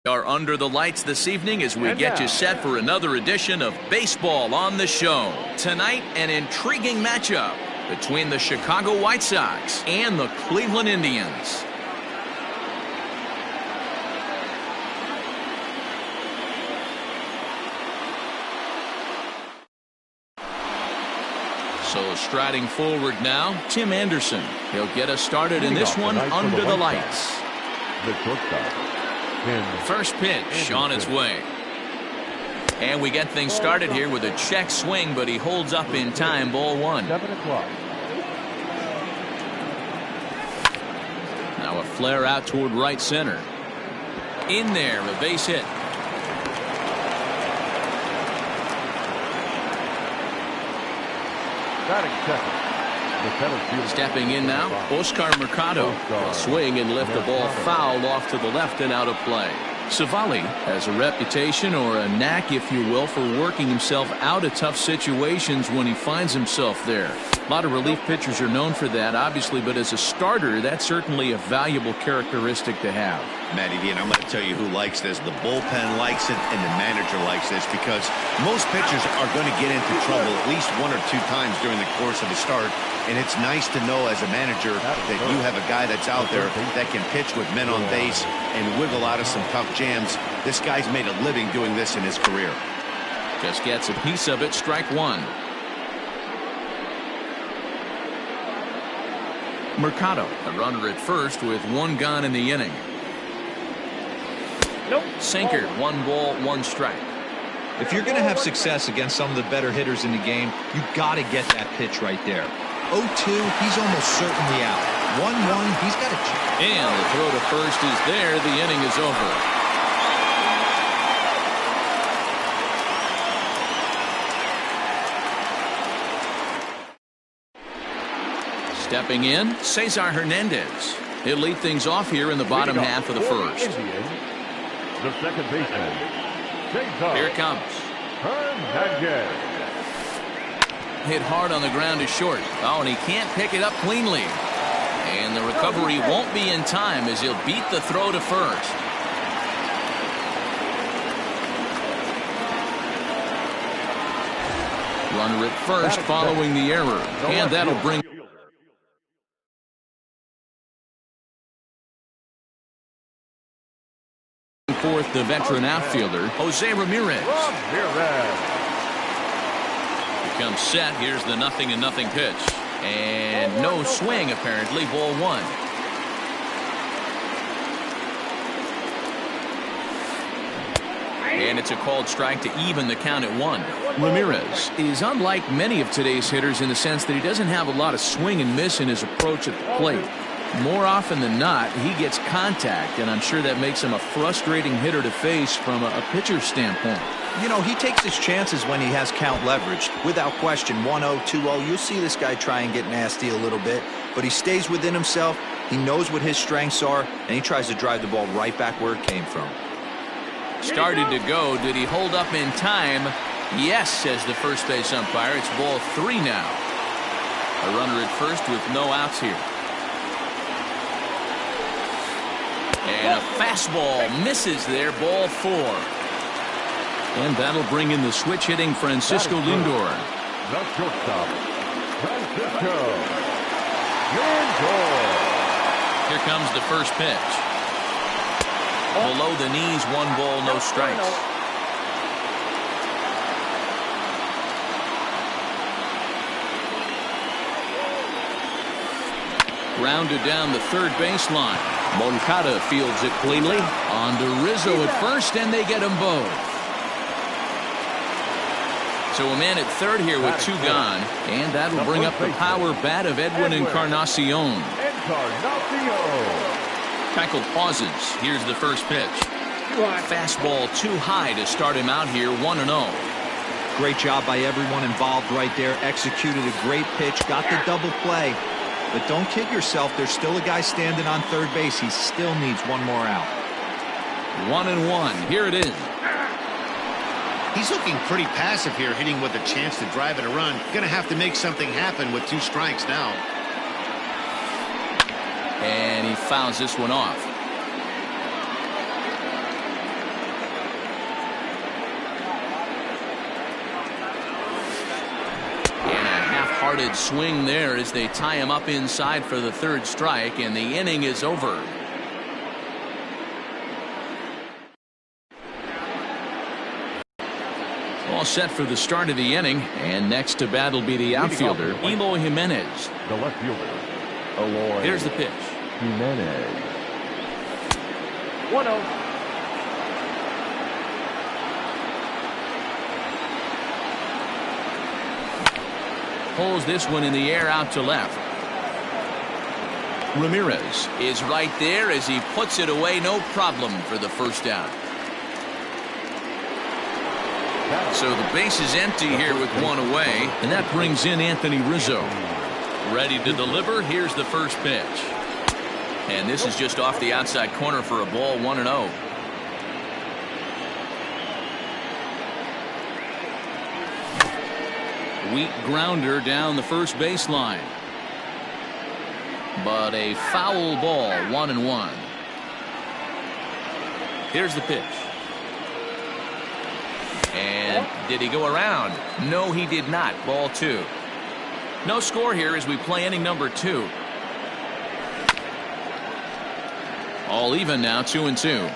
Are under the lights this evening as we get you set for another edition of Baseball on the Show. Tonight, an intriguing matchup between the Chicago White Sox and the Cleveland Indians. So striding forward now, Tim Anderson. He'll get us started in this one under the lights. First pitch on its way. And we get things started here with a check swing, but he holds up in time. Ball one. 7 o'clock. Now a flare out toward right center. In there, a base hit. Batting second. Stepping in now, Oscar Mercado. Will swing and lift the ball foul off to the left and out of play. Savali has a reputation, or a knack if you will, for working himself out of tough situations when he finds himself there. A lot of relief pitchers are known for that, obviously, but as a starter, that's certainly a valuable characteristic to have. Matty D, and I'm going to tell you who likes this. The bullpen likes it, and the manager likes this, because most pitchers are going to get into trouble at least 1 or 2 times during the course of a start, and it's nice to know as a manager that you have a guy that's out there that can pitch with men on base and wiggle out of some tough jams. This guy's made a living doing this in his career. Just gets a piece of it. Strike one. Mercado, a runner at first with 1 gone in the inning. Sinker, 1 ball, 1 strike. If you're going to have success against some of the better hitters in the game, you got to get that pitch right there. 0-2, he's almost certainly out. 1-1, he's got a chance. And the throw to first is there. The inning is over. Stepping in, Cesar Hernandez. He'll lead things off here in the bottom half of the first. The second baseman, Cesar. Here it comes. Hernandez. Hit hard on the ground is short. Oh, and he can't pick it up cleanly. And the recovery won't be in time as he'll beat the throw to first. Runner at first following the error. And that'll bring forth the veteran outfielder, Jose Ramirez. Comes set. Here's the 0-0 pitch. And no swing, apparently. Ball 1. And it's a called strike to even the count at 1. Ramirez is unlike many of today's hitters in the sense that he doesn't have a lot of swing and miss in his approach at the plate. More often than not, he gets contact, and I'm sure that makes him a frustrating hitter to face from a pitcher's standpoint. You know, he takes his chances when he has count leveraged. Without question, 1-0, 2-0, you'll see this guy try and get nasty a little bit, but he stays within himself. He knows what his strengths are, and he tries to drive the ball right back where it came from. Started to go. Did he hold up in time? Yes, says the first base umpire. It's ball 3 now. A runner at first with no outs here. And a fastball misses there. Ball 4. And that'll bring in the switch-hitting Francisco Lindor. The shortstop, Francisco Lindor. Here comes the first pitch. Below the knees, 1 ball, no strikes. Grounded down the third baseline. Moncada fields it cleanly. On to Rizzo at first, and they get them both. So a man at third here with 2 gone, and that'll bring up the power bat of Edwin Encarnacion. Keuchel pauses. Here's the first pitch. Fastball too high to start him out here. 1-0. Great job by everyone involved right there. Executed a great pitch. Got the double play. But don't kid yourself. There's still a guy standing on third base. He still needs 1 more out. 1-1. Here it is. He's looking pretty passive here, hitting with a chance to drive it a run. Going to have to make something happen with 2 strikes now. And he fouls this one off. Hearted swing there as they tie him up inside for the third strike, and the inning is over. All set for the start of the inning, and next to bat will be the outfielder, Eloy Jimenez. The left fielder, Eloy. Here's the pitch. Jimenez. 1-0. Pulls this one in the air out to left. Ramirez is right there as he puts it away, no problem for the first out. So the base is empty here with one away, and that brings in Anthony Rizzo. Ready to deliver. Here's the first pitch. And this is just off the outside corner for a ball, 1-0. Weak grounder down the first baseline. But a foul ball, 1-1. Here's the pitch. And did he go around? No, he did not. Ball 2. No score here as we play inning number 2. All even now, 2-2.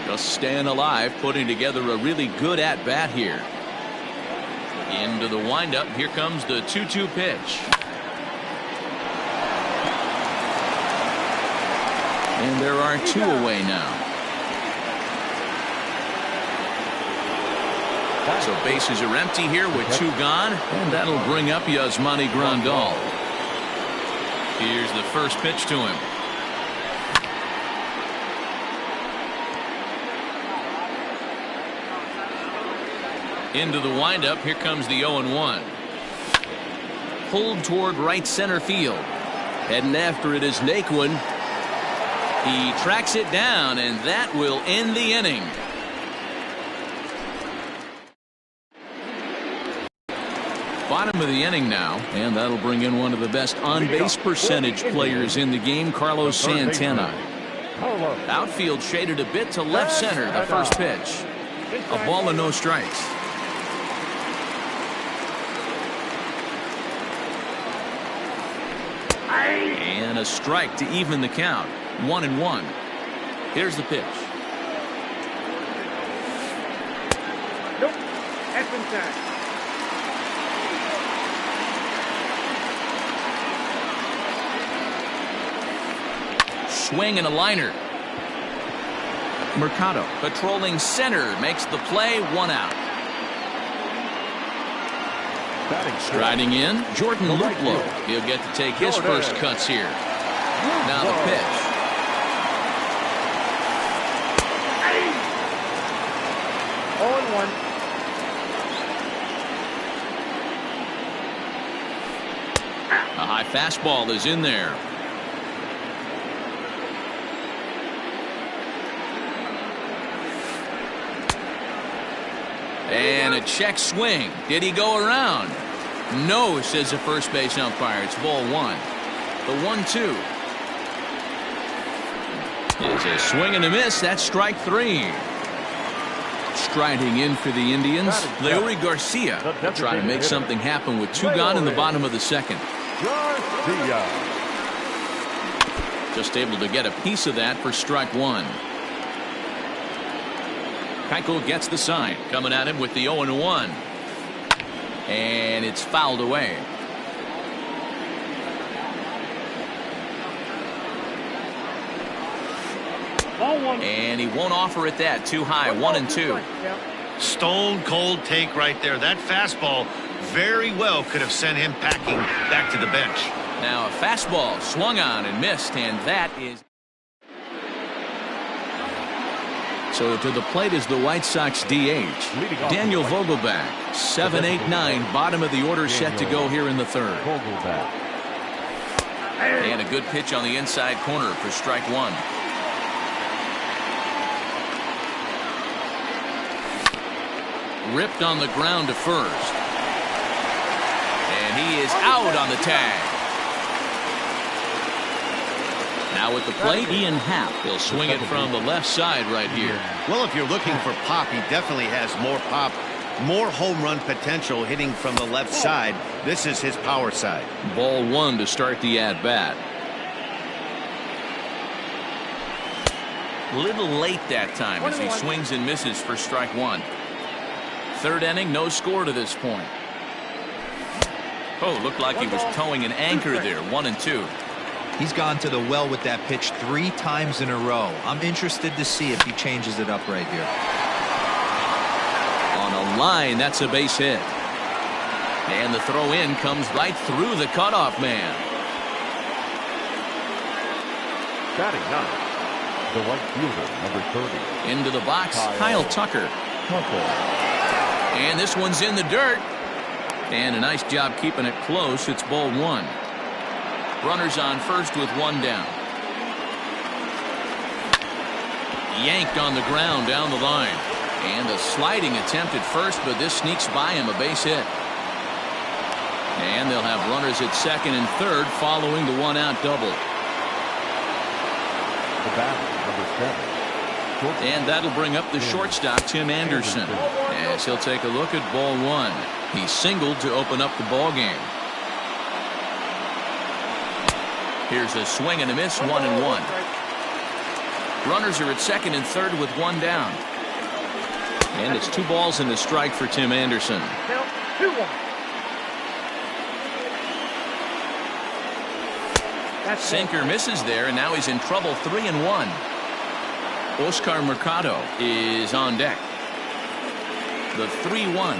Just staying alive, putting together a really good at-bat here. Into the windup. Here comes the 2-2 pitch. And there are 2 away now. So bases are empty here with 2 gone, and that'll bring up Yasmani Grandal. Here's the first pitch to him. Into the windup. Here comes the 0-1. Pulled toward right center field. Heading after it is Naquin. He tracks it down, and that will end the inning. Bottom of the inning now, and that'll bring in one of the best on-base percentage players in the game, Carlos Santana. Outfield shaded a bit to left center, the first pitch. A ball and no strikes. And a strike to even the count. 1-1. Here's the pitch. Nope. That's inside. Swing and a liner. Mercado patrolling center makes the play, 1 out. Striding in, Jordan Luplow. He'll get to take his first cuts here. Now the pitch. A high fastball is in there. And a check swing. Did he go around? No, says the first base umpire. It's ball 1. The 1-2. It's a swing and a miss. That's strike 3. Striding in for the Indians, Leury Garcia will try to make something happen with 2 gone in the bottom of the second. Just able to get a piece of that for strike 1. Keuchel gets the sign, coming at him with the 0-1. And it's fouled away. And he won't offer it that. Too high. 1-2. Stone cold take right there. That fastball very well could have sent him packing back to the bench. Now a fastball swung on and missed, and that is. So to the plate is the White Sox DH, Daniel Vogelbach. 7-8-9, bottom of the order, set to go here in the third. And a good pitch on the inside corner for strike 1. Ripped on the ground to first. And he is out on the tag. Now at the plate, Ian Happ. He'll swing it from the left side right here. Well, if you're looking for pop, he definitely has more pop, more home run potential hitting from the left side. This is his power side. Ball one to start the at-bat. A little late that time as he swings and misses for strike one. Third inning, no score to this point. Oh, looked like he was towing an anchor there. 1-2. He's gone to the well with that pitch 3 times in a row. I'm interested to see if he changes it up right here. On a line, that's a base hit. And the throw in comes right through the cutoff man. Batting ninth, the right fielder, number 30. Into the box, Kyle Tucker. And this one's in the dirt. And a nice job keeping it close. It's ball one. Runners on first with one down. Yanked on the ground down the line. And a sliding attempt at first, but this sneaks by him, a base hit. And they'll have runners at second and third following the one-out double. The batter, number 7. And that'll bring up the shortstop, Tim Anderson, as he'll take a look at ball one. He singled to open up the ball game. Here's a swing and a miss, 1-1. Runners are at second and third with one down. And it's 2 balls and a strike for Tim Anderson. Count 2-1. Sinker misses there, and now he's in trouble. 3-1. Oscar Mercado is on deck. The 3-1.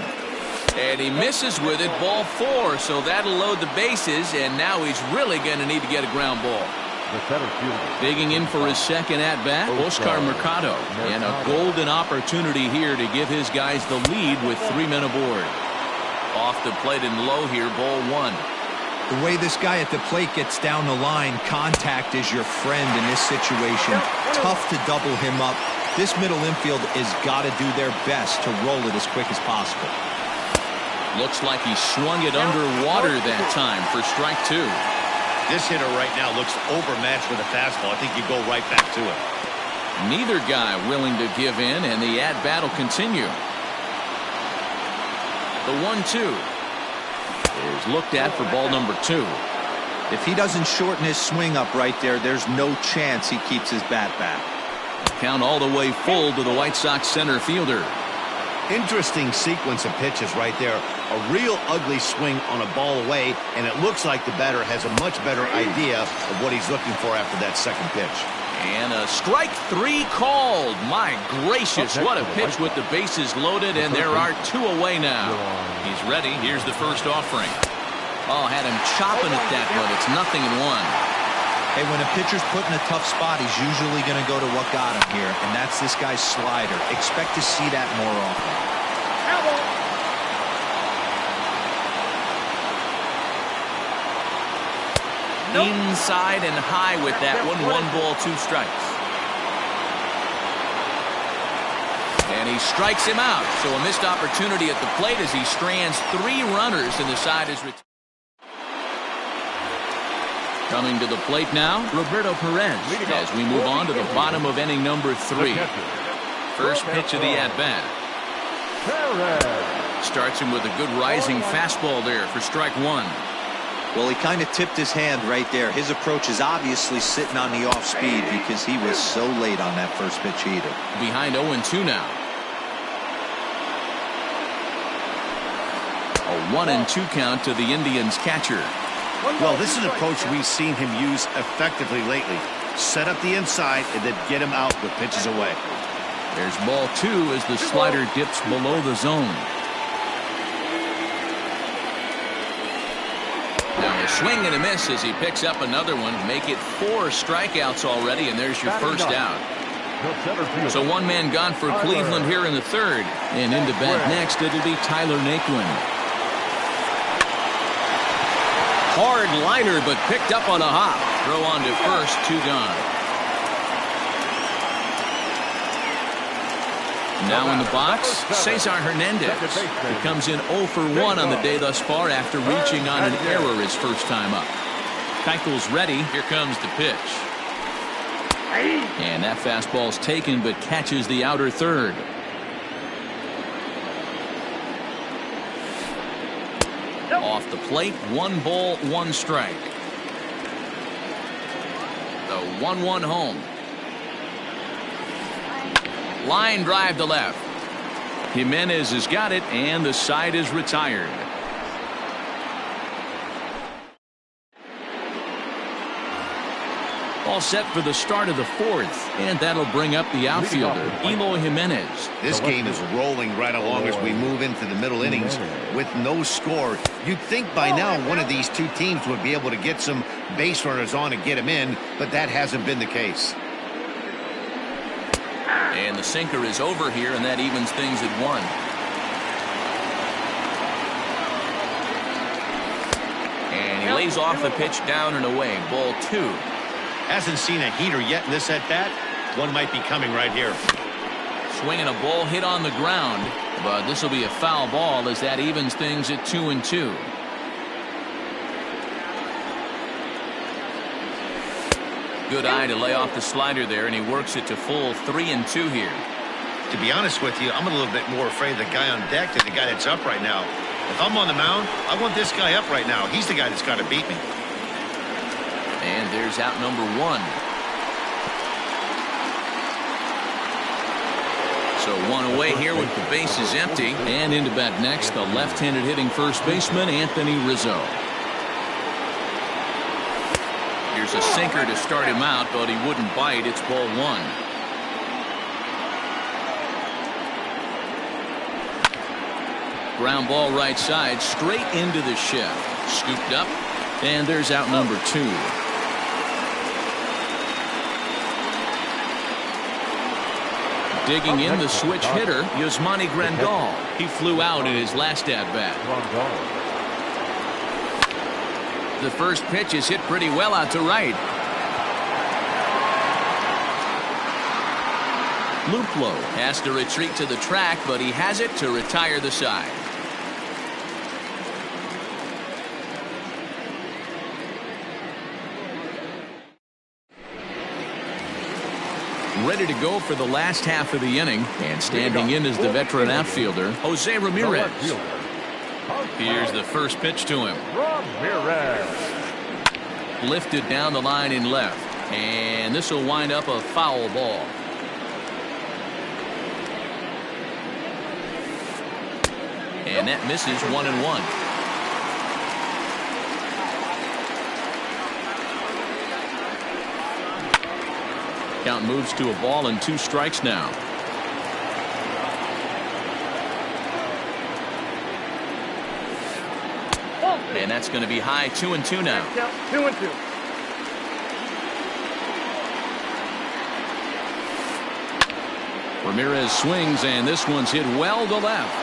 And he misses with it, ball 4, so that'll load the bases, and now he's really going to need to get a ground ball. The center fielder. Digging in for his second at-bat, Oscar Mercado. And a golden opportunity here to give his guys the lead with 3 men aboard. Off the plate and low here, ball 1. The way this guy at the plate gets down the line, contact is your friend in this situation. Tough to double him up. This middle infield has got to do their best to roll it as quick as possible. Looks like he swung it underwater that time for strike 2. This hitter right now looks overmatched with a fastball. I think you go right back to it. Neither guy willing to give in, and the at-bat will continue. The 1-2 is looked at for ball number 2. If he doesn't shorten his swing up right there, there's no chance he keeps his bat back. Count all the way full to the White Sox center fielder. Interesting sequence of pitches right there. A real ugly swing on a ball away, and it looks like the batter has a much better idea of what he's looking for after that second pitch. And a strike 3 called. My gracious, what a pitch with the bases loaded, and there are 2 away now. He's ready. Here's the first offering. Oh, had him chopping at that one. It's 0-1. Hey, when a pitcher's put in a tough spot, he's usually going to go to what got him here, and that's this guy's slider. Expect to see that more often. Inside and high with that one. 1 ball, 2 strikes. And he strikes him out. So a missed opportunity at the plate as he strands 3 runners, and the side is retired. Coming to the plate now, Roberto Perez, as we move on to the bottom of inning number 3. First pitch of the at-bat. Starts him with a good rising fastball there for strike 1. Well, he kind of tipped his hand right there. His approach is obviously sitting on the off speed because he was so late on that first pitch either. Behind 0-2 now. A 1-2 count to the Indians catcher. Well, this is an approach we've seen him use effectively lately. Set up the inside and then get him out with pitches away. There's ball 2 as the slider dips below the zone. Now a swing and a miss as he picks up another one. Make it 4 strikeouts already, and there's your first out. So 1 man gone for Cleveland here in the 3rd. And into bat next, it'll be Tyler Naquin. Hard liner, but picked up on a hop. Throw on to first, 2 gone. Now in the box, Cesar Hernandez. He comes in 0 for 1 on the day thus far after reaching on an error his first time up. Keuchel's ready. Here comes the pitch. And that fastball's taken but catches the outer third. Off the plate, 1 ball, 1 strike. The 1-1 home. Line drive to left. Jimenez has got it, and the side is retired. All set for the start of the 4th, and that'll bring up the outfielder, Eloy Jimenez. This game is rolling right along as we move into the middle innings with no score. You'd think by now one of these two teams would be able to get some base runners on and get them in, but that hasn't been the case. And the sinker is over here, and that evens things at 1. And he lays off the pitch down and away. Ball 2. Hasn't seen a heater yet in this at-bat. One might be coming right here. Swinging a ball hit on the ground, but this will be a foul ball as that evens things at 2-2. Good eye to lay off the slider there, and he works it to full 3-2 here. To be honest with you, I'm a little bit more afraid of the guy on deck than the guy that's up right now. If I'm on the mound, I want this guy up right now. He's the guy that's got to beat me. And there's out number 1. So 1 away here with the bases empty. And into bat next, the left-handed hitting first baseman, Anthony Rizzo. Here's a sinker to start him out, but he wouldn't bite. It's ball 1. Ground ball right side, straight into the shift. Scooped up, and there's out number 2. Digging in the switch hitter, Yasmani Grandal. He flew out in his last at-bat. The first pitch is hit pretty well out to right. Luplow has to retreat to the track, but he has it to retire the side. Ready to go for the last half of the inning, and standing in is the veteran outfielder, Jose Ramirez. Here's the first pitch to him. Lifted down the line in left, and this will wind up a foul ball. And that misses 1-1. Count moves to a ball and 2 strikes now. And that's going to be high. 2-2 now. 2-2. Ramirez swings, and this one's hit well to left.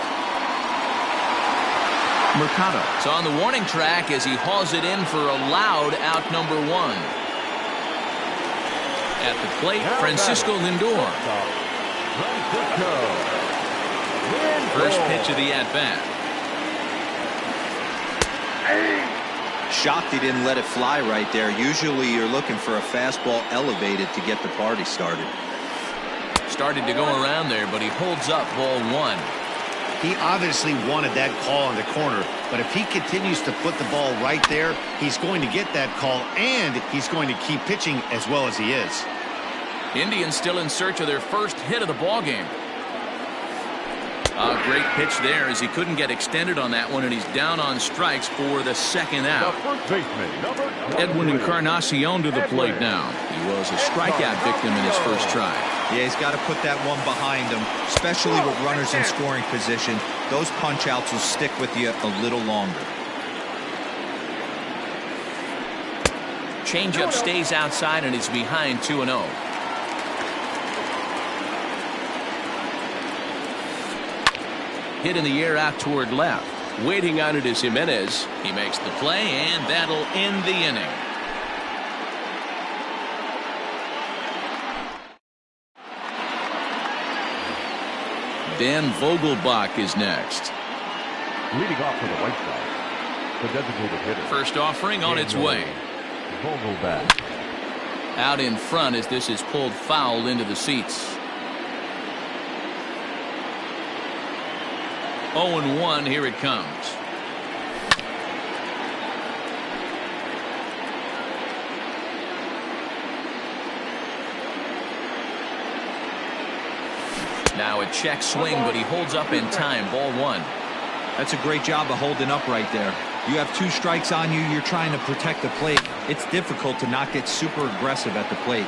Mercado's on the warning track as he hauls it in for a loud out number 1. At the plate, Francisco Lindor. First pitch of the at-bat. Shocked he didn't let it fly right there. Usually you're looking for a fastball elevated to get the party started. Started to go around there, but he holds up ball 1. He obviously wanted that call in the corner, but if he continues to put the ball right there, he's going to get that call, and he's going to keep pitching as well as he is. Indians still in search of their first hit of the ball game. A great pitch there as he couldn't get extended on that one, and he's down on strikes for the second out. Edwin Encarnacion to the plate now. He was a strikeout victim in his first try. Yeah, he's got to put that one behind him, especially with runners in scoring position. Those punch-outs will stick with you a little longer. Changeup stays outside, and it's behind 2-0. Hit in the air out toward left. Waiting on it is Jimenez. He makes the play, and that'll end the inning. Dan Vogelbach is next. Leading off for the White Sox, the designated hitter. First offering on its way. Vogelbach. out in front as this is pulled foul into the seats. 0-1, here it comes. Now a check swing, but he holds up in time. Ball 1. That's a great job of holding up right there. You have 2 strikes on you. You're trying to protect the plate. It's difficult to not get super aggressive at the plate.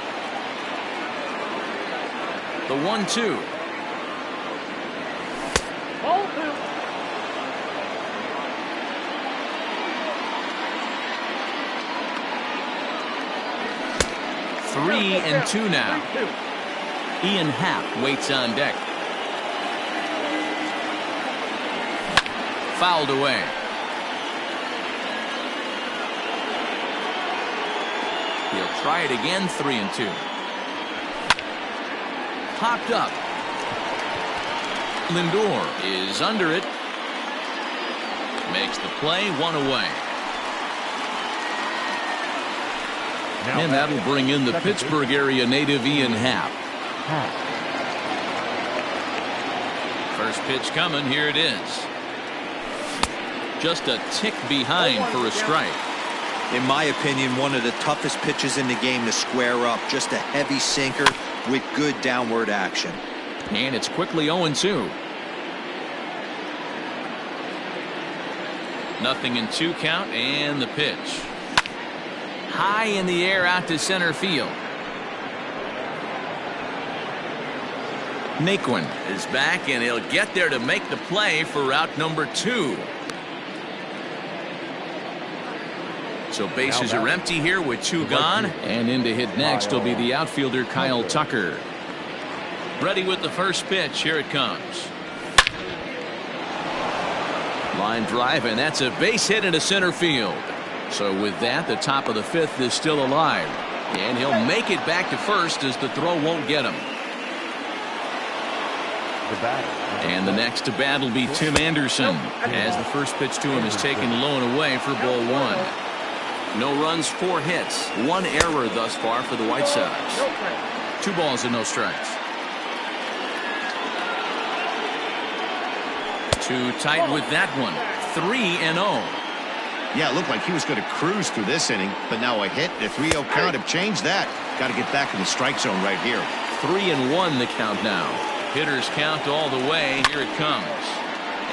The 1-2. Ball 2. 3-2 now. 3-2. Ian Happ waits on deck. Fouled away. He'll try it again. 3-2. Popped up. Lindor is under it. Makes the play. 1 away. And that'll bring in the Pittsburgh area native Ian Happ. First pitch coming. Here it is. Just a tick behind for a strike. In my opinion, one of the toughest pitches in the game to square up. Just a heavy sinker with good downward action. And it's quickly 0-2. 0-2 count, and the pitch. High in the air out to center field. Naquin is back, and he'll get there to make the play for route number 2. So bases are empty here with 2 gone, and in to hit next will be the outfielder Kyle Tucker. Ready with the first pitch. Here it comes. Line drive, and that's a base hit into center field. So with that, the top of the 5th is still alive, and he'll make it back to first as the throw won't get him. And the next to bat will be Tim Anderson, as the first pitch to him is taken low and away for ball 1. No runs, 4 hits, 1 error thus far for the White Sox. 2 balls and no strikes. Too tight with that one. 3-0. Yeah, it looked like he was going to cruise through this inning, but now a hit and a 3-0 count have changed that. Got to get back in the strike zone right here. 3-1 the count now. Hitters count all the way. Here it comes.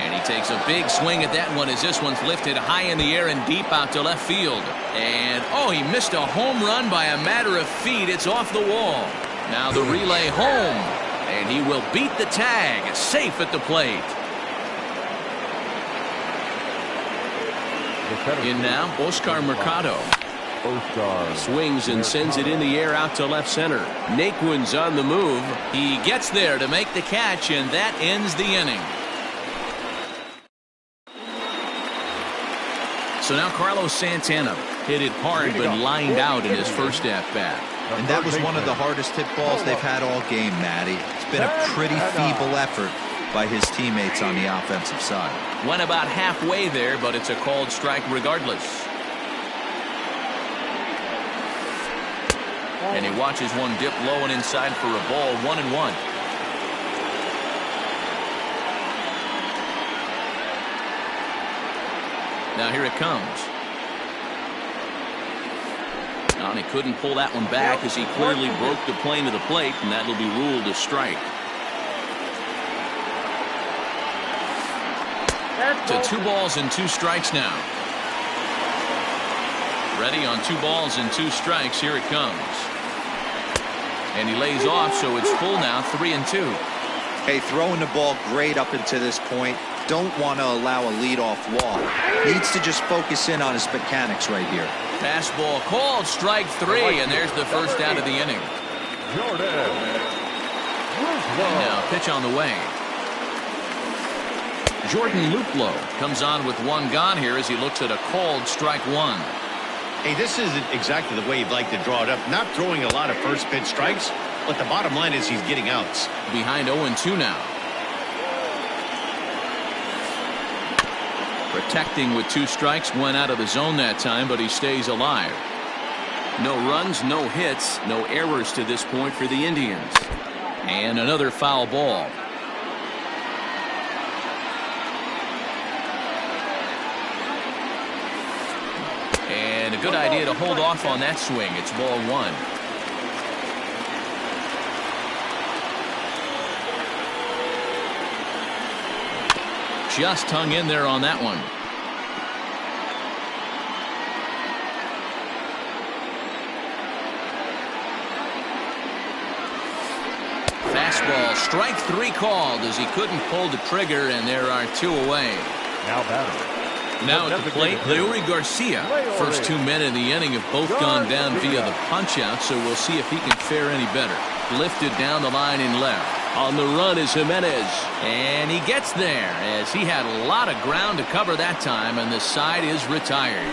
And he takes a big swing at that one as this one's lifted high in the air and deep out to left field. And, oh, he missed a home run by a matter of feet. It's off the wall. Now the relay home. And he will beat the tag. Safe at the plate. In now, Oscar Mercado. Swings and sends it in the air out to left center. Naquin's on the move. He gets there to make the catch, and that ends the inning. So now Carlos Santana hit it hard but lined out in his first at-bat. And that was one of the hardest hit balls they've had all game, Matty. It's been a pretty feeble effort by his teammates on the offensive side. Went about halfway there, but it's a called strike regardless. And he watches one dip low and inside for a ball. 1-1. Now here it comes. And he couldn't pull that one back as he clearly broke the plane to the plate, and that'll be ruled a strike. To 2 balls and 2 strikes now. Ready on 2 balls and 2 strikes. Here it comes. And he lays off, so it's full now. 3-2. Hey, throwing the ball great up until this point. Don't want to allow a leadoff walk. Needs to just focus in on his mechanics right here. Fastball called. Strike 3, and there's the first out of the inning. And now pitch on the way. Jordan Luplow comes on with 1 gone here as he looks at a called strike 1. Hey, this isn't exactly the way you'd like to draw it up. Not throwing a lot of first pitch strikes, but the bottom line is he's getting outs. Behind 0-2 now. Protecting with 2 strikes, went out of the zone that time, but he stays alive. No runs, no hits, no errors to this point for the Indians. And another foul ball. And a good idea to hold off on that swing. It's ball one. Just hung in there on that one. Fastball, strike three called as he couldn't pull the trigger, and there are two away. Now batting. Now at the plate, Leury Garcia. First 2 men in the inning have both gone down via the punch-out, so we'll see if he can fare any better. Lifted down the line in left. On the run is Jimenez, and he gets there as he had a lot of ground to cover that time, and the side is retired.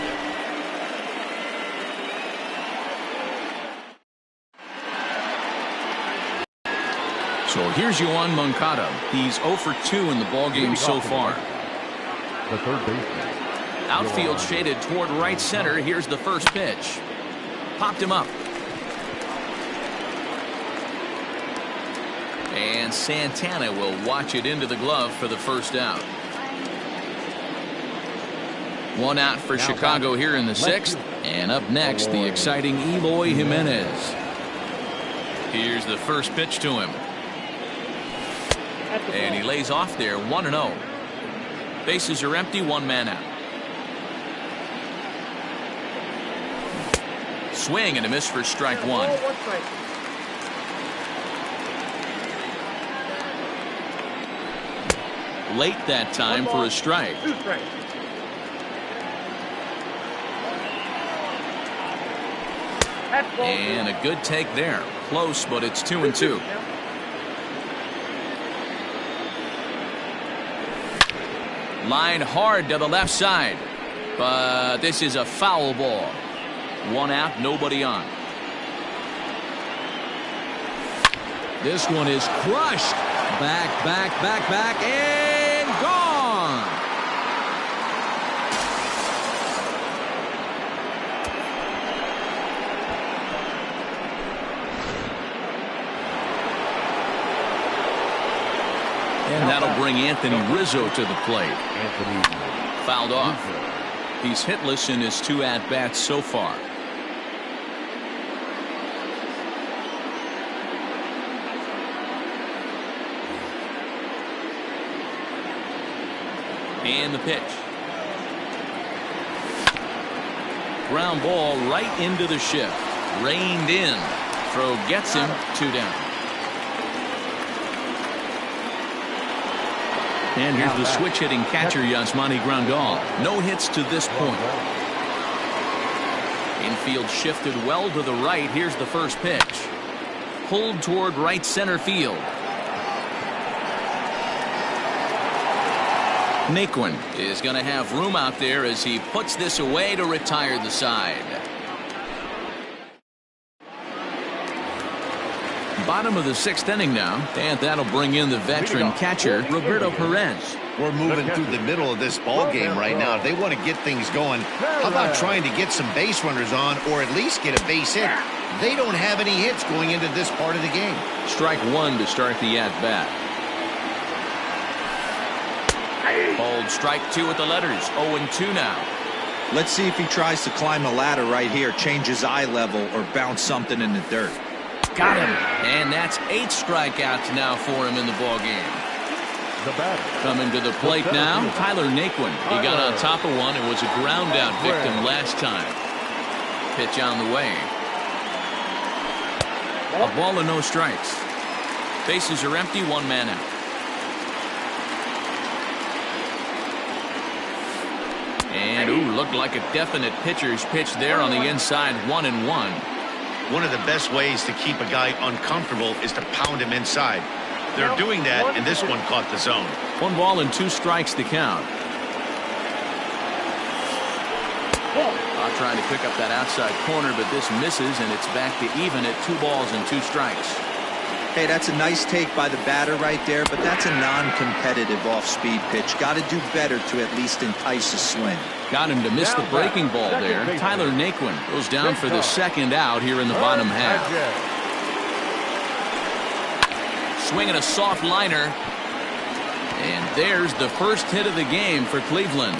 So here's Yoan Moncada. He's 0 for 2 in the ballgame so far. The third baseman. Outfield shaded toward right center. Here's the first pitch. Popped him up. And Santana will watch it into the glove for the first out. One out for Chicago here in the sixth. And up next, the exciting Eloy Jimenez. Here's the first pitch to him. And he lays off there, 1-0. Bases are empty, one man out. Swing and a miss for strike one. Late that time for a strike. And a good take there. Close, but it's 2-2. Line hard to the left side, but this is a foul ball. One out, nobody on. This one is crushed. Back, and gone. And that'll bring Anthony Rizzo to the plate. Fouled off. He's hitless in his 2 at-bats so far. And the pitch. Ground ball right into the shift. Reined in. Throw gets him, 2 down. And here's the switch-hitting catcher, Yasmani Grandal. No hits to this point. Infield shifted well to the right. Here's the first pitch. Pulled toward right center field. Naquin is going to have room out there as he puts this away to retire the side. Bottom of the 6th inning now, and that'll bring in the veteran catcher Roberto Perez. We're moving through the middle of this ball game right now. If they want to get things going, how about trying to get some base runners on, or at least get a base hit? They don't have any hits going into this part of the game. Strike one to start the at-bat. Hold strike two with the letters. 0-2 now. Let's see if he tries to climb the ladder right here, change his eye level, or bounce something in the dirt. Got him. And that's 8 strikeouts now for him in the ball game. Coming to the plate now, Tyler Naquin. He got on top of one and was a ground out victim last time. Pitch on the way. A ball and no strikes. Bases are empty, 1 man out. And ooh, looked like a definite pitcher's pitch there on the inside, 1-1. One of the best ways to keep a guy uncomfortable is to pound him inside. They're doing that, and this one caught the zone. 1 ball and 2 strikes to count. Trying to pick up that outside corner, but this misses, and it's back to even at 2 balls and 2 strikes. Hey, that's a nice take by the batter right there, but that's a non-competitive off-speed pitch. Got to do better to at least entice a swing. Got him to miss the breaking ball there. Tyler Naquin goes down for the second out here in the bottom half. Swinging a soft liner. And there's the first hit of the game for Cleveland.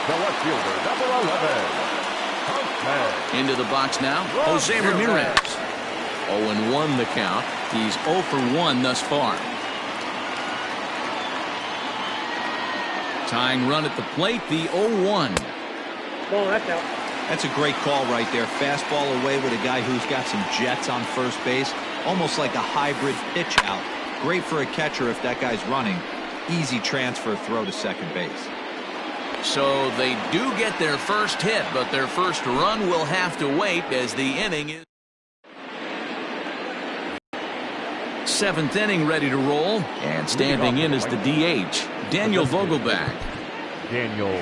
The left fielder, number 11. Into the box now, Jose Ramirez. 0-1 the count. He's 0 for 1 thus far. Tying run at the plate, the 0-1. Ball, that's out. That's a great call right there. Fastball away with a guy who's got some jets on first base. Almost like a hybrid pitch out. Great for a catcher if that guy's running. Easy transfer throw to second base. So they do get their first hit, but their first run will have to wait as the inning is. Seventh inning ready to roll, and standing in is the DH, Daniel Vogelbach. Daniel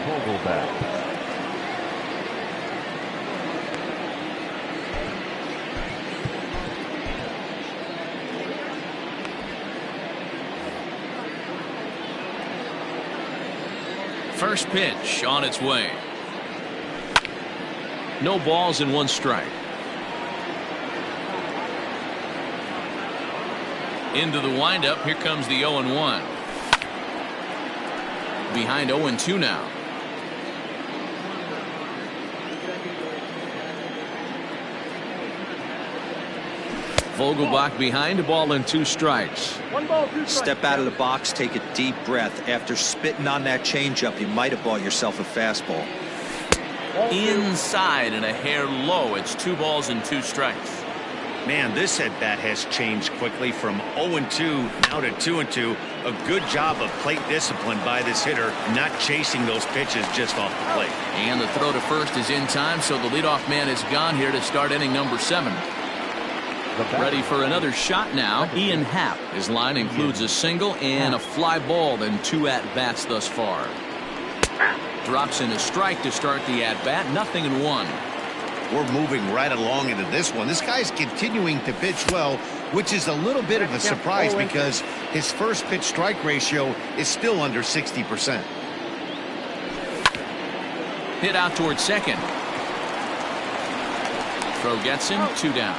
Vogelbach. First pitch on its way. No balls and 1 strike. Into the windup. Here comes the 0-1. Behind 0-2 now. Vogelbach behind, a ball and 2 strikes. 1 ball, 2 strikes. Step out of the box, take a deep breath. After spitting on that changeup, you might have bought yourself a fastball. Inside and a hair low. It's 2 balls and 2 strikes. Man, this at bat has changed quickly from 0-2 now to 2-2. A good job of plate discipline by this hitter, not chasing those pitches just off the plate. And the throw to first is in time, so the leadoff man is gone here to start inning number 7. Ready for another shot now. Ian Happ. His line includes a single and a fly ball and 2 at-bats thus far. Drops in a strike to start the at-bat. 0-1. We're moving right along into this one. This guy's continuing to pitch well, which is a little bit of a surprise because his first pitch strike ratio is still under 60%. Hit out towards second. Throw gets him. 2 down.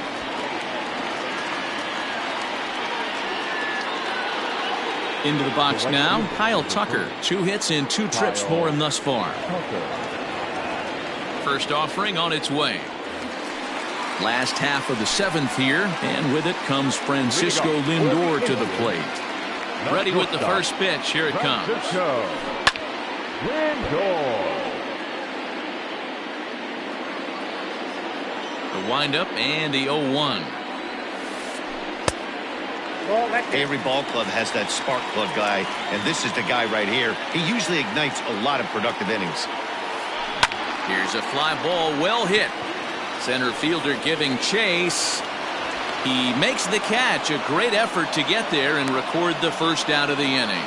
Into the box now, Kyle Tucker. 2 hits and 2 trips for him thus far. First offering on its way. Last half of the 7th here, and with it comes Francisco Lindor to the plate. Ready with the first pitch. Here it comes. The windup and the 0-1. Every ball club has that spark plug guy, and this is the guy right here. He usually ignites a lot of productive innings. Here's a fly ball, well hit. Center fielder giving chase. He makes the catch. A great effort to get there and record the first out of the inning.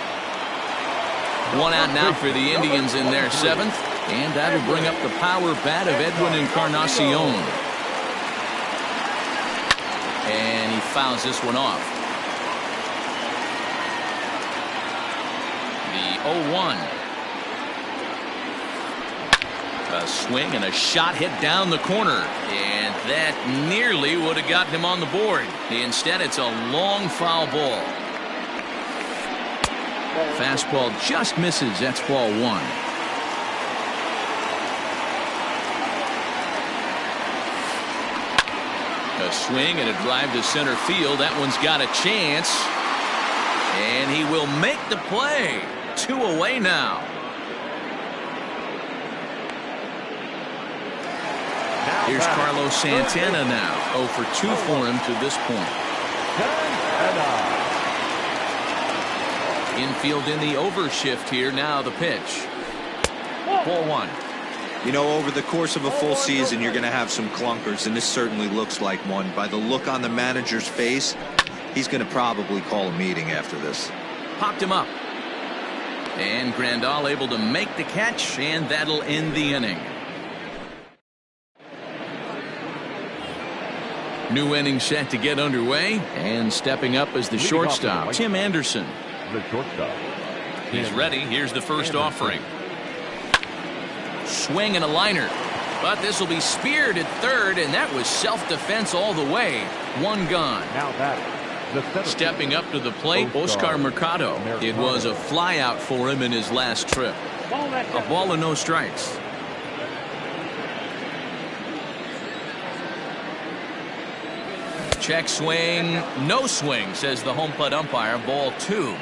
1 out now for the Indians in their 7th, and that'll bring up the power bat of Edwin Encarnacion. And he fouls this one off. The 0-1. A swing and a shot hit down the corner, and that nearly would have gotten him on the board. Instead, it's a long foul ball. Fastball just misses. That's ball 1. A swing and a drive to center field. That one's got a chance, and he will make the play. 2 away now. Here's Carlos Santana now. 0 for 2 for him to this point. Infield in the overshift here. Now the pitch. Ball 1. You know, over the course of a full season, you're going to have some clunkers, and this certainly looks like one. By the look on the manager's face, he's going to probably call a meeting after this. Popped him up. And Grandal able to make the catch, and that'll end the inning. New inning set to get underway, and stepping up as the shortstop, Tim Anderson. The shortstop. He's ready. Here's the first offering. Swing and a liner. But this will be speared at third, and that was self-defense all the way. One gone. Now batting. Stepping up to the plate, Oscar Mercado. It was a flyout for him in his last trip. A ball and no strikes. Check swing, no swing, says the home plate umpire. Ball 2.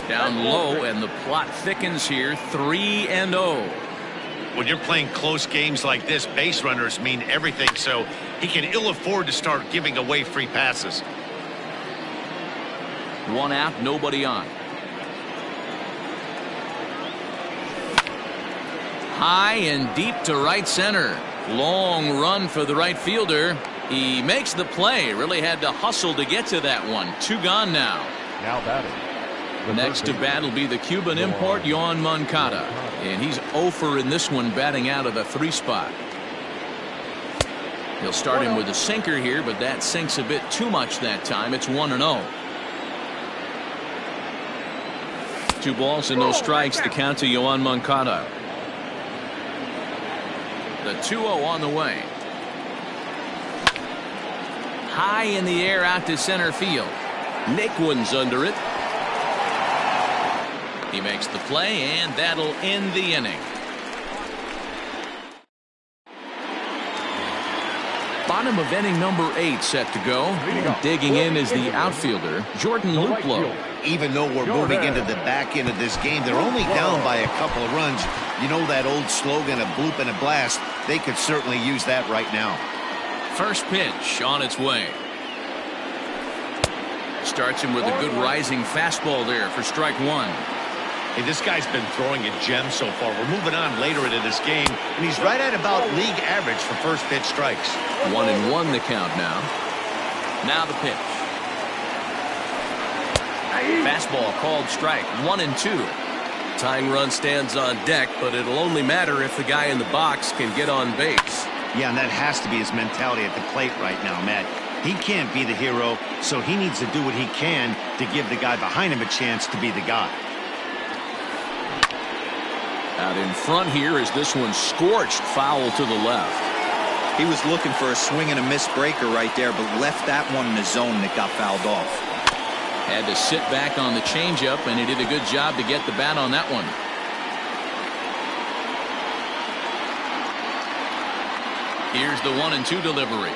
Down low, and the plot thickens here. 3-0. When you're playing close games like this, base runners mean everything, so he can ill afford to start giving away free passes. 1 out, nobody on. High and deep to right center. Long run for the right fielder. He makes the play. Really had to hustle to get to that one. 2 gone now. Now batting. Next to bat will be the Cuban import, Yoan Moncada. And he's 0 in this one, batting out of the 3 spot. He'll start him with a sinker here, but that sinks a bit too much that time. It's 1-0. 2 balls and no strikes. The count to Yoan Moncada. The 2-0 on the way. High in the air out to center field. Naquin's under it. He makes the play, and that'll end the inning. Bottom of inning number 8 set to go. Digging in is the outfielder, Jordan Luplow. Even though we're moving into the back end of this game, they're only down by a couple of runs. You know that old slogan, a bloop and a blast? They could certainly use that right now. First pitch on its way. Starts him with a good rising fastball there for strike 1. Hey, this guy's been throwing a gem so far. We're moving on later into this game, and he's right at about league average for first pitch strikes. 1-1 the count now. Now the pitch. Fastball called strike. 1-2. Tying run stands on deck, but it'll only matter if the guy in the box can get on base. Yeah, and that has to be his mentality at the plate right now, Matt. He can't be the hero, so he needs to do what he can to give the guy behind him a chance to be the guy. Out in front here is this one scorched foul to the left. He was looking for a swing and a miss breaker right there, but left that one in the zone that got fouled off. Had to sit back on the changeup, and he did a good job to get the bat on that one. Here's the 1-2 delivery.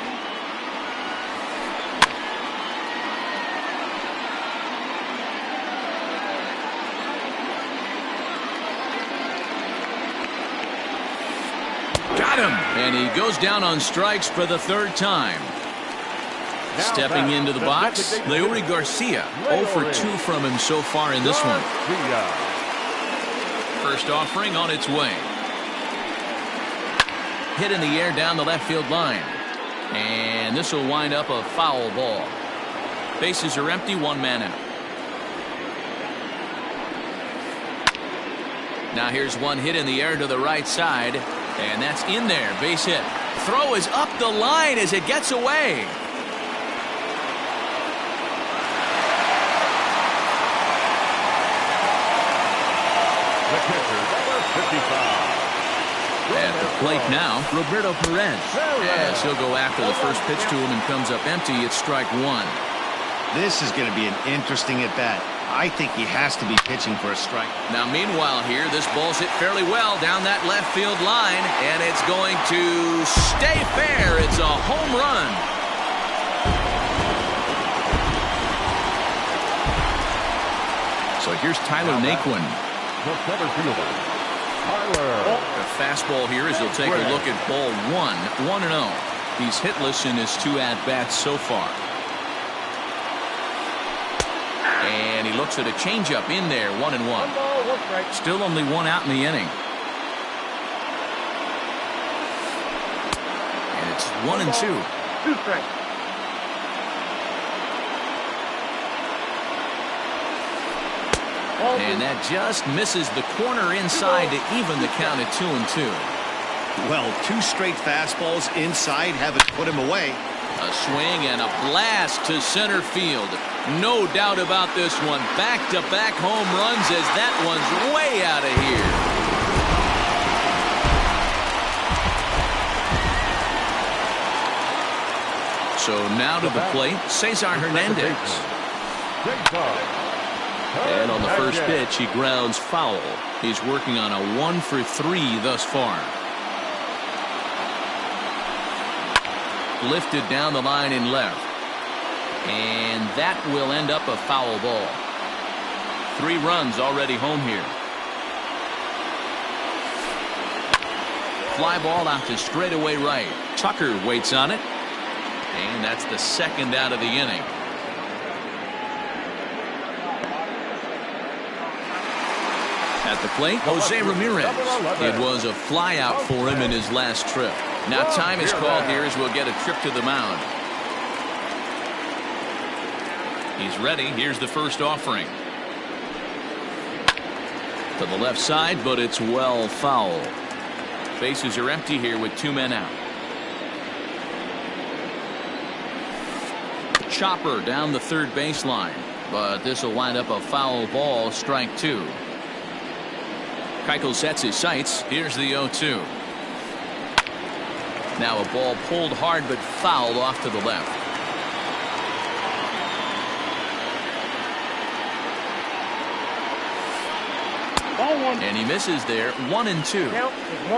Got him! And he goes down on strikes for the 3rd time. Stepping into the box, Leury Garcia. 0 for 2 from him so far in this one. First offering on its way. Hit in the air down the left field line. And this will wind up a foul ball. Bases are empty, 1 man out. Now here's one hit in the air to the right side. And that's in there. Base hit. Throw is up the line as it gets away. At the plate now, Roberto Perez. As he'll go after the first pitch to him and comes up empty. It's strike 1. This is going to be an interesting at-bat. I think he has to be pitching for a strike. Now, meanwhile here, this ball's hit fairly well down that left field line, and it's going to stay fair. It's a home run. So here's Tyler Naquin. The fastball here as he'll take a look at ball 1. 1-0. He's hitless in his 2 at-bats so far. And he looks at a changeup in there, 1-1. Still only 1 out in the inning. And it's 1-2. 2 strikes. And that just misses the corner inside to even the count at 2-2. Well, 2 straight fastballs inside haven't put him away. A swing and a blast to center field. No doubt about this one. Back-to-back home runs as that one's way out of here. So now to the plate, Cesar Hernandez. And on the first pitch, he grounds foul. He's working on a 1 for 3 thus far. Lifted down the line in left. And that will end up a foul ball. 3 runs already home here. Fly ball out to straightaway right. Tucker waits on it. And that's the second out of the inning. At the plate, Jose Ramirez. It was a fly out for him in his last trip. Now time is called here as we'll get a trip to the mound. He's ready. Here's the first offering. To the left side, but it's well foul. Bases are empty here with 2 men out. Chopper down the third baseline, but this will wind up a foul ball, strike 2. Keuchel sets his sights. Here's the 0-2. Now a ball pulled hard but fouled off to the left. And he misses there. 1-2.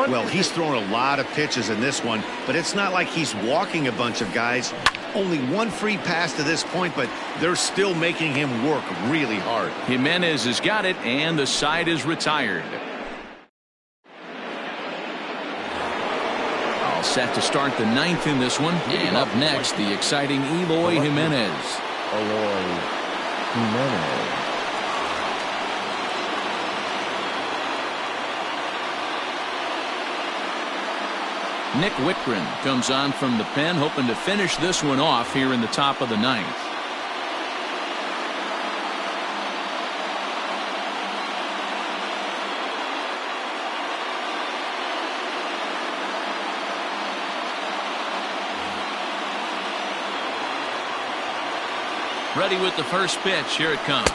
Well, he's thrown a lot of pitches in this one, but it's not like he's walking a bunch of guys. Only 1 free pass to this point, but they're still making him work really hard. Jimenez has got it, and the side is retired. All set to start the 9th in this one. And up next, the exciting Eloy Jimenez. Eloy Jimenez. Nick Whitgren comes on from the pen, hoping to finish this one off here in the top of the 9th. Ready with the first pitch. Here it comes.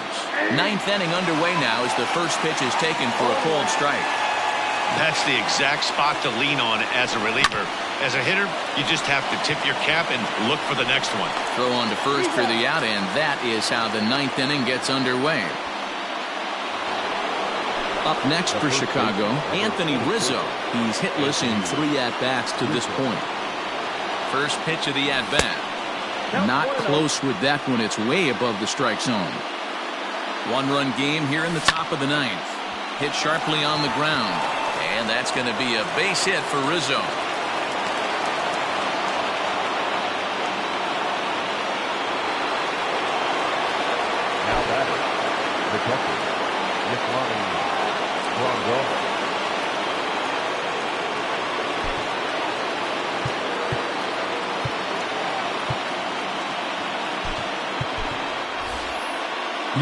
9th inning underway now as the first pitch is taken for a called strike. That's the exact spot to lean on as a reliever. As a hitter, you just have to tip your cap and look for the next one. Throw on to first for the out, and that is how the 9th inning gets underway. Up next for Chicago, Anthony Rizzo. He's hitless in 3 at-bats to this point. First pitch of the at-bat. Not close with that one. It's way above the strike zone. 1-run game here in the top of the 9th. Hit sharply on the ground. And that's going to be a base hit for Rizzo. Now batter, the catcher, Bravo.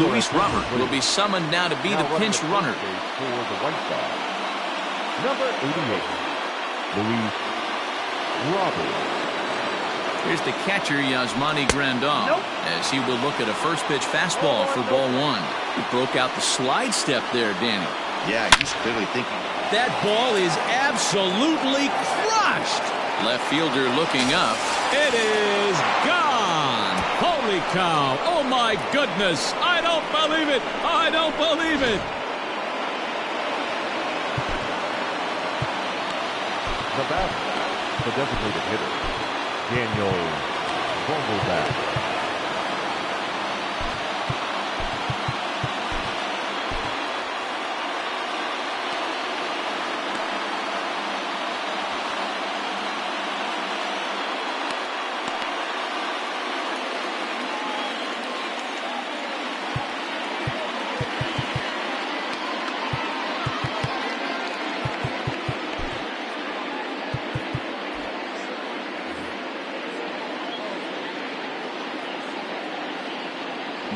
Luis Robert will be summoned now to be the pinch runner. For the White Sox, number 88, Luis Robert. Here's the catcher, Yasmani Grandal, as he will look at a first pitch fastball for ball 1. He broke out the slide step there, Danny. Yeah, he's clearly thinking. That ball is absolutely crushed. Left fielder looking up. It is gone. Holy cow. Oh, my goodness. I don't believe it. I don't believe it. The batter, the designated hitter, Daniel Vogelbach.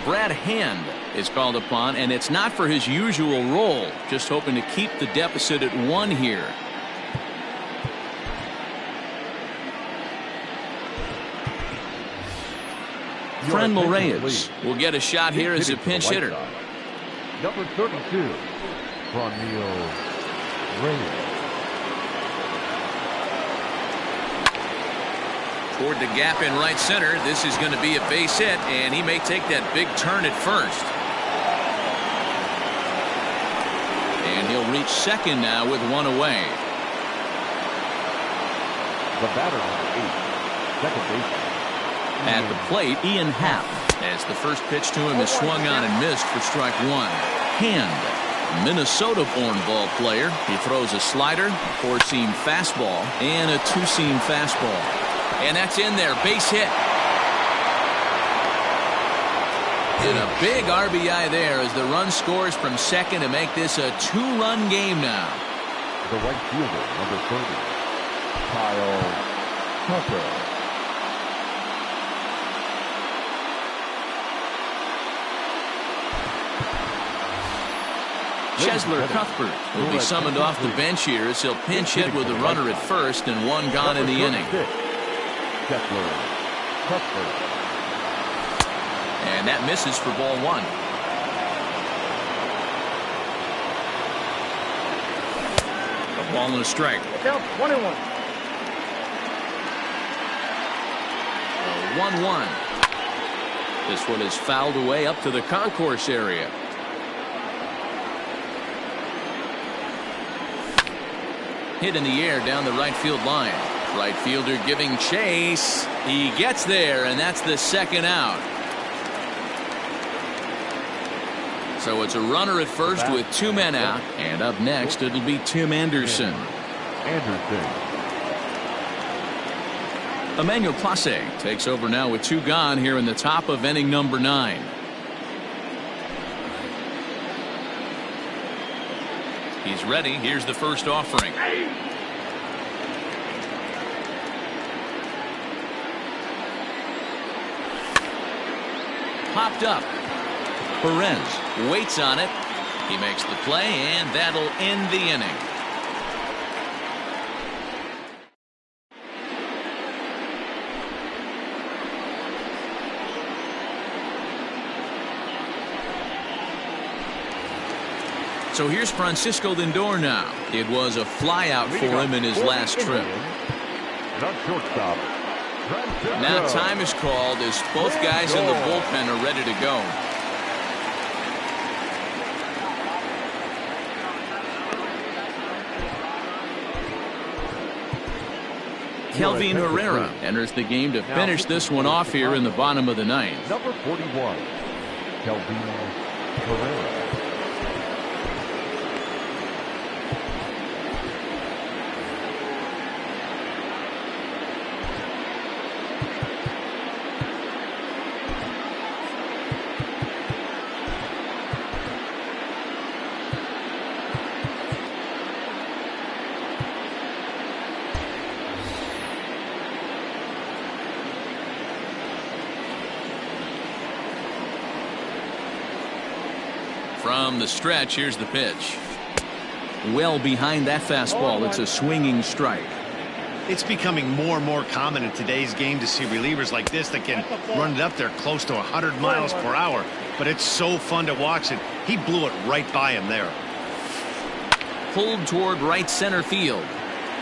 Brad Hand is called upon, and it's not for his usual role, just hoping to keep the deficit at 1 here. Franmil Reyes will get a shot here as a pinch hitter. Number 32, Franmil Reyes. Toward the gap in right center. This is going to be a base hit, and he may take that big turn at first. And he'll reach second now with one away. The batter on 8, second baseman. At the plate, Ian Happ, as the first pitch to him is swung on and missed for strike one. Hand, Minnesota-born ball player. He throws a slider, a four-seam fastball, and a two-seam fastball. And that's in there, base hit. And a big RBI there as the run scores from second to make this a two-run game now. The right fielder, number 30, Kyle Tucker. Chesler Cuthbert will be summoned off the bench here as he'll pinch hit with a runner at first and one gone in the inning. Chesler Cuthbert. And that misses for ball one. A ball and a strike. Count 21. 1-1. This one is fouled away up to the concourse area. Hit in the air down the right field line. Right fielder giving chase. He gets there, and that's the second out. So it's a runner at first with two men out. And up next, it'll be Tim Anderson. Emmanuel Clase takes over now with two gone here in the top of inning number 9. He's ready. Here's the first offering. Popped up. Perez waits on it. He makes the play, and that'll end the inning. So here's Francisco Lindor now. It was a flyout for him in his last trip. Now time is called as both guys in the bullpen are ready to go. Kelvin Herrera enters the game to finish this one off here in the bottom of the 9th. Number 41, Kelvin Herrera. From the stretch, here's the pitch. Well behind that fastball. It's a swinging strike. It's becoming more and more common in today's game to see relievers like this that can run it up there close to 100 miles per hour. But it's so fun to watch it. He blew it right by him there. Pulled toward right center field.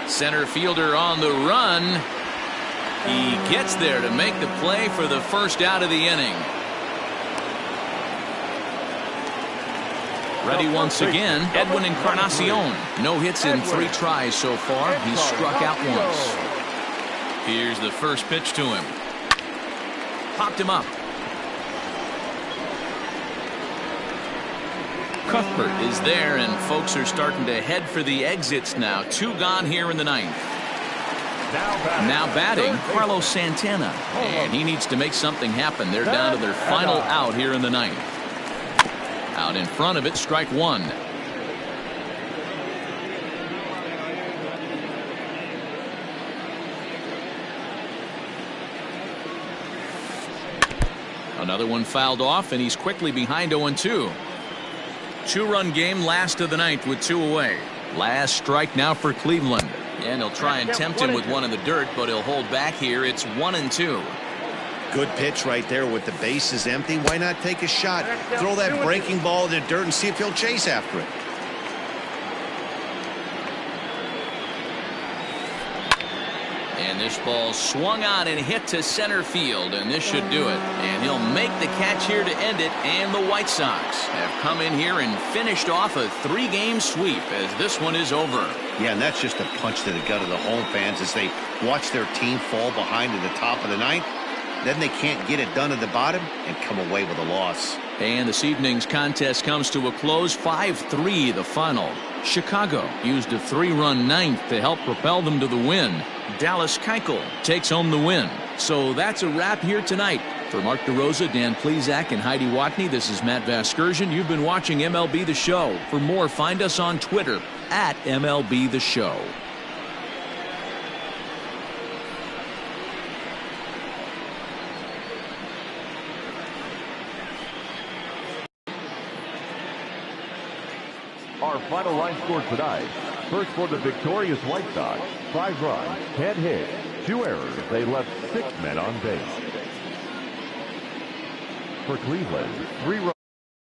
Center fielder on the run. He gets there to make the play for the first out of the inning. Ready once again, Edwin Encarnacion. No hits in 3 tries so far. He's struck out once. Here's the first pitch to him. Popped him up. Cuthbert is there, and folks are starting to head for the exits now. 2 gone here in the 9th. Now batting, Carlos Santana. And he needs to make something happen. They're down to their final out here in the 9th. Out in front of it, strike one. Another one fouled off, and he's quickly behind 0-2. 2-run game, last of the 9th with 2 away. Last strike now for Cleveland. And he'll try and tempt him with one in the dirt, but he'll hold back here. It's 1-2. Good pitch right there with the bases empty. Why not take a shot? Throw that breaking ball in the dirt and see if he'll chase after it. And this ball swung on and hit to center field, and this should do it. And he'll make the catch here to end it, and the White Sox have come in here and finished off a 3-game sweep as this one is over. Yeah, and that's just a punch to the gut of the home fans as they watch their team fall behind in the top of the ninth. Then they can't get it done at the bottom and come away with a loss. And this evening's contest comes to a close, 5-3 the final. Chicago used a 3-run ninth to help propel them to the win. Dallas Keuchel takes home the win. So that's a wrap here tonight. For Mark DeRosa, Dan Plesac, and Heidi Watney, this is Matt Vasgersian. You've been watching MLB The Show. For more, find us on Twitter at MLB The Show. Our final line score tonight. First for the victorious White Sox, 5 runs, 10 hits, 2 errors. They left 6 men on base. For Cleveland, 3 runs.